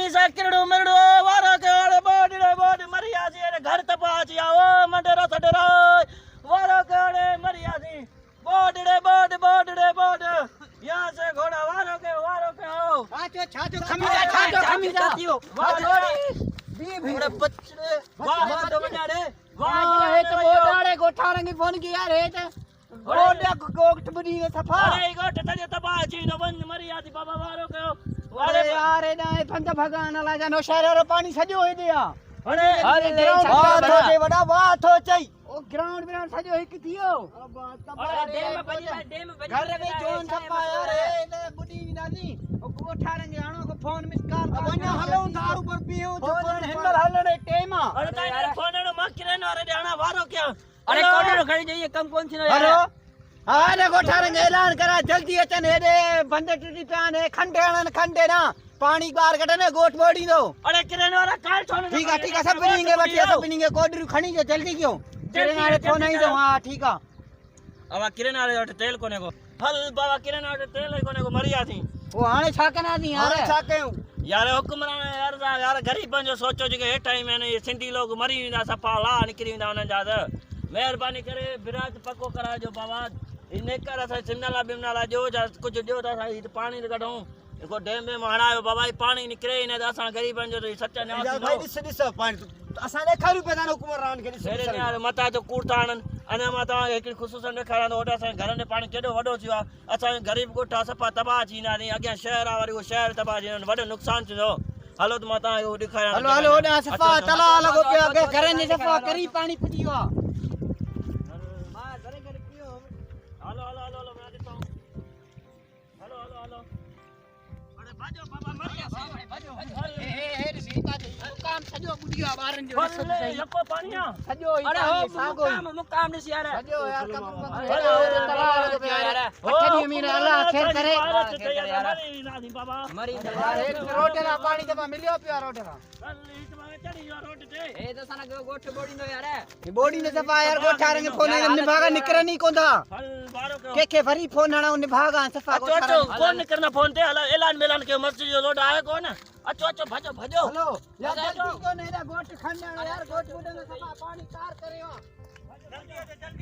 mummy से किरड़ो मिरड़ो वारा के वाले बोड मरिया जी रे घर तपा जी आओ मंडरा सडरा वारा के वाले मरिया जी बोड यहाँ से घोड़ा वारो के आओ छाचो खमी जा बी घोड़ा बच्चे वाह तो बना रे वाह हे तो बोडाड़े गोठा रंगी फोन की यार हे तो बोडा गोट बनी ने सफा अरे गोट तजे तपा जी नो बन मरिया जी बाबा वारो के अरे यार ए ना फंद भगान ला जानो शहर रो पानी सजो हे दिया अरे बात हो जे वडा बात हो चई ओ ग्राउंड सजो हिक थियो अरे डेम घर में जोन सफा यार ए बुडी नानी ओ गोठा रंगी आणो को फोन मिस कर वना हलो दारू पर पियो फोन हिंदल हलने टेम अरे तारे फोन नो मकिरन अरे जाना वारो क्या अरे कोडो खड़ी जाइए कम कौन सी हेलो अरे गोठा रंग ऐलान करा जल्दी अचन हेडे बंदे टिटी पान है खंडे ना पानी बाहर कटे ने गोठ बोड़ी दो अरे किरण वाला काल छोड़ ठीक है सब पिनेंगे बच्चे सब पिनेंगे कोडरू खणी जो जल्दी क्यों तेरे नाले फोन आई दो हां ठीक है अब किरण वाले तेल कोने को फल बाबा किरण वाले तेल कोने को मरिया थी वो हाने छा कना दी यार छा कयूं यार हुक्मरान यार गरीबन जो सोचो जे हे टाइम है ये सिंधी लोग मरी विंदा सफा ला निकरी विंदा उन जा मेहरबानी करे विराज पक्को करा जो बाबा इने कर अस सिमनाला बिमनाला जो कुछ दियो ता पानी कढूं को डैम में हणायो बाबा पानी निकरे ने असा गरीबन जो सच्चा न्याय भाई दिस पानी असा ने खरु पे दानो हुक्मरान के सेरे यार मता जो कूड़तान अने मता एक खुसूसन देखारा ओडा सा घर ने पानी केडो वडो थियो असा गरीब गोठा सफा तबाह थीना नहीं अगे शहर वारी वो शहर तबाह थी वडो नुकसान थियो हलो तो मता वो दिखारा हलो ओडा सफा तला लगो पे अगे घर ने सफा करी पानी पुजियो हेलो मैं देता हूं हेलो अरे बाजो बाबा मरिया बाजो हे सीता दे काम सजो बुढ़िया बारन जो लको पानिया सजो अरे हो मुकाम नहीं यार सजो यार हेलो तलाव पे यार अठनी मीन अल्लाह खैर करे बाबा मरी यार रोटे ना पानी दबा मिलियो पिया रोटे ना चढ़ी जो रोट ते ए तो सना गोठ बोडी नो यार ये बोडी ने सफा यार गोठा रंग फोन ने भागा निकरे नहीं कोंदा फल बारो के भरी फोन ना ने भागा सफा गोठा कौन निकरना फोन ते ऐलान मेलान के मस्जिद जो लोड आए कौन अचो भजो हेलो यार जल्दी क्यों नहीं रे गोठ खंडा यार गोठ बुडे ने सफा पानी कार करे हो जल्दी